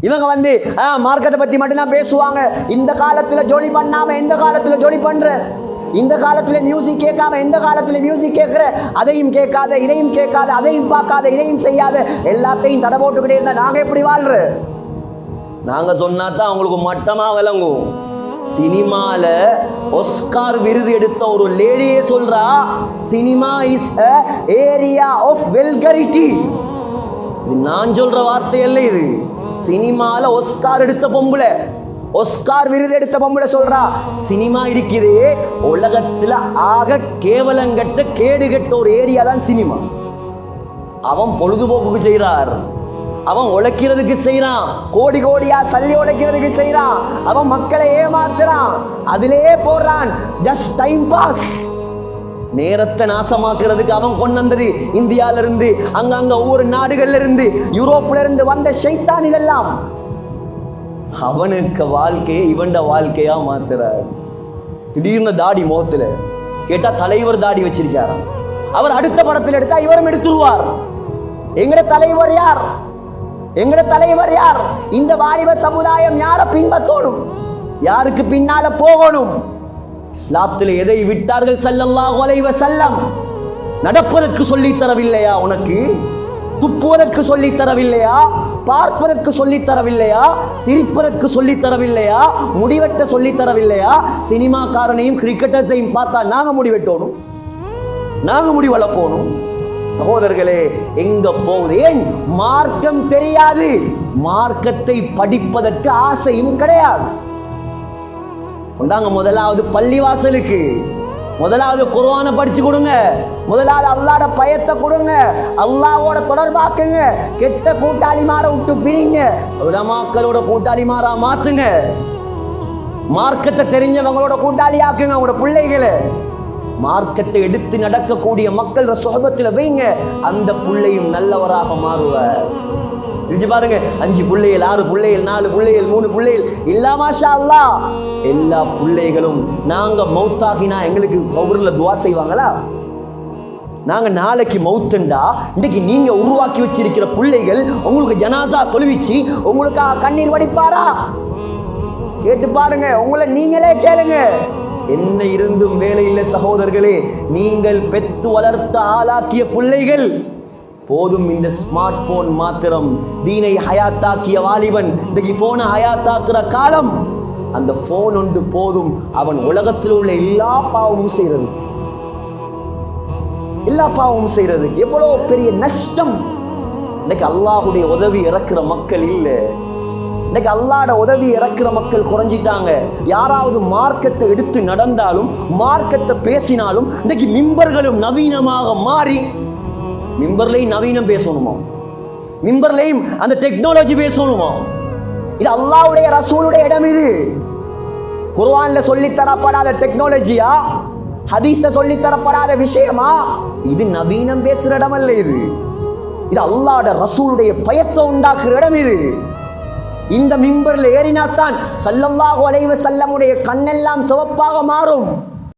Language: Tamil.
இவங்க வந்து மார்க்கத்தை பத்தி மட்டும்தான் பேசுவாங்க. இந்த காலத்துல ஜொலி பண்ணாம எந்த காலத்துல ஜொலி பண்ற, இந்த காலத்துல மியூசிக் கேட்காம எந்த காலத்துல மியூசிக் கேட்கிற, அதையும் கேட்காத இதையும் கேட்காத, அதையும் பார்க்காத இதையும் செய்யாத, எல்லாத்தையும் தடை போட்டுக்கிட்டே இருந்தா நாங்க எப்படி வாழ்ற? நாங்க சொன்னாதான் அவங்களுக்கு மட்டமா விளங்கும். சினிமால ஆஸ்கார் விருது எடுத்த ஒரு லேடியே சொல்றா, cinema is a area of vulgarity. இது நான் சொல்ற வார்த்தை அல்ல, இது சினிமால ஆஸ்கார் எடுத்த பொம்பளை, ஆஸ்கார் விருது எடுத்த பொம்பளை சொல்றா, சினிமா இருக்குது உலகத்துல ஆக கேவலங்கட்ட கேடுகட்ட ஒரு ஏரியா தான் சினிமா. அவன் பொழுதுபோக்குக்கு செய்றார், அவன் உழைக்கிறதுக்கு செய்யறான், கோடி கோடியா சல்லி உழைக்கிறதுக்கு செய்யறான், அவன் மக்களை ஏமாத்துறான், அதிலே போடுறான். ஜஸ்ட் டைம் பாஸ், நேரத்தை நாசமாக்குறதுக்கு அவன் கொண்டு வந்தது இந்தியால இருந்து, அங்கங்க ஒவ்வொரு நாடுகள்ல இருந்து, யூரோப்ல இருந்து வந்த ஷைத்தான் இதெல்லாம். அவனுக்கு வாழ்க்கையை இவன்ட வாழ்க்கையா மாத்துறார். திடீர்னு தாடி முகத்துல கேட்டா தலைவர் தாடி வச்சிருக்காராம். அவர் அடுத்த படத்தில் எடுத்தா இவரும் எடுத்துருவார். எங்கட தலைவர் யார்? எங்கட தலைவர் யார்? இந்த வாலிப சமுதாயம் யாரை பின்பற்றணும், யாருக்கு பின்னால போகணும்? இஸ்லாத்தில் எதை விட்டார்கள் ஸல்லல்லாஹு அலைஹி வஸல்லம்? நடப்பதற்கு சொல்லி தரவில்லையா உனக்கு? துப்புவதற்கு சொல்லி தரவில்லையா? பார்ப்பதற்கு சொல்லி தரவில்லையா? சிரிப்பதற்கு சொல்லி தரவில்லையா? முடிவெட்ட சொல்லி தரவில்லையா? சினிமாக்காரனையும் கிரிக்கெட்டர்ஸையும் பார்த்தா நாங்க முடிவெட்டணும், நாங்க முடி வளர்க்கணும். சகோதரர்களே, எங்க போகுது? ஏன் மார்க்கம் தெரியாது, மார்க்கத்தை படிப்பதற்கு ஆசையும் கிடையாது. கொண்டாங்க முதலாவது பள்ளிவாசலுக்கு, முதலாவது குர்ஆனை படிச்சு கொடுங்க, முதலாவது அல்லாஹ்வோட பயத்தை கொடுங்க, அல்லாஹ்வோட தொடர்பாக்குங்க. கெட்ட கூட்டாளிமாரை விட்டு பிரிங்க, உலமாக்களோட கூட்டாளிமாரா மாத்துங்க. மார்க்கத்தை தெரிஞ்சவங்களோட கூட்டாளியாக்குங்க உங்களோட பிள்ளைகளை. மார்க்கத்தை எடுத்து நடக்கக்கூடிய மக்கள் சுஹபத்தில் வைங்க, அந்த பிள்ளையும் நல்லவராக மாறுவார். செஞ்சு பாருங்க, 5 பிள்ளைகள் 6 பிள்ளைகள் 4 பிள்ளைகள் 3 பிள்ளைகள் இல்ல, மாஷா அல்லாஹ். எல்லா பிள்ளைகளும் நாங்க மௌத்தாகினா எங்களுக்கு கபர்ல துஆ செய்வாங்களா? நாங்க நாளைக்கு மௌத்துண்டா இன்னைக்கு நீங்க உருவாக்கி வச்சிருக்கிற பிள்ளைகள் உங்களுக்கு ஜனாசா தொழுவிச்சு உங்களுக்காக கண்ணீர் வடிப்பாரா? கேட்டு பாருங்க, உங்களை நீங்களே கேளுங்க. என்ன இருந்தும் வேலை இல்லை சகோதரர்களே. நீங்கள் பெத்து வளர்த்த ஆளாக்கிய பிள்ளைகள் போதும். இந்த ஸ்மார்ட் போன் மாத்திரம் தீனை ஹயாத்தாக்கிய வாலிபன் இந்த போனை ஹயாத்தாக்குற காலம், அந்த போன் ஒன்று போதும் அவன் உலகத்தில் உள்ள எல்லா பாவமும் செய்யறது, எல்லா பாவமும் செய்யறது. எவ்வளவு பெரிய நஷ்டம். இன்னைக்கு அல்லாஹுடைய உதவி இறக்குற மக்கள் இல்லை, இன்னைக்கு அல்லாஹ்வோட உதவி இறக்குற மக்கள் குறைஞ்சிட்டாங்க. யாராவது மார்க்கத்தை எடுத்து நடந்தாலும் மார்க்கத்தை பேசினாலும் இன்னைக்கு மிம்பர்களும் நவீனமாக மாறி, மிம்பர்லையும் நவீனம் பேசணுமா, மிம்பர்லையும் அந்த டெக்னாலஜி பேசணுமா? இது அல்லாஹ்வுடைய ரசூலுடைய இடம். இது குர்ஆன்ல சொல்லி தரப்படாத டெக்னாலஜியா, ஹதீஸ்ல சொல்லி தரப்படாத விஷயமா? இது நவீனம் பேசுற இடம் அல்ல. இது அல்லாஹ்வுடைய ரசூலுடைய பயத்தை உண்டாக்குற இடம். இது இந்த மிம்பர்ல ஏறினாத்தான் ஸல்லல்லாஹு அலைஹி வஸல்லமுடைய கண்ணெல்லாம் சிவப்பாக மாறும்.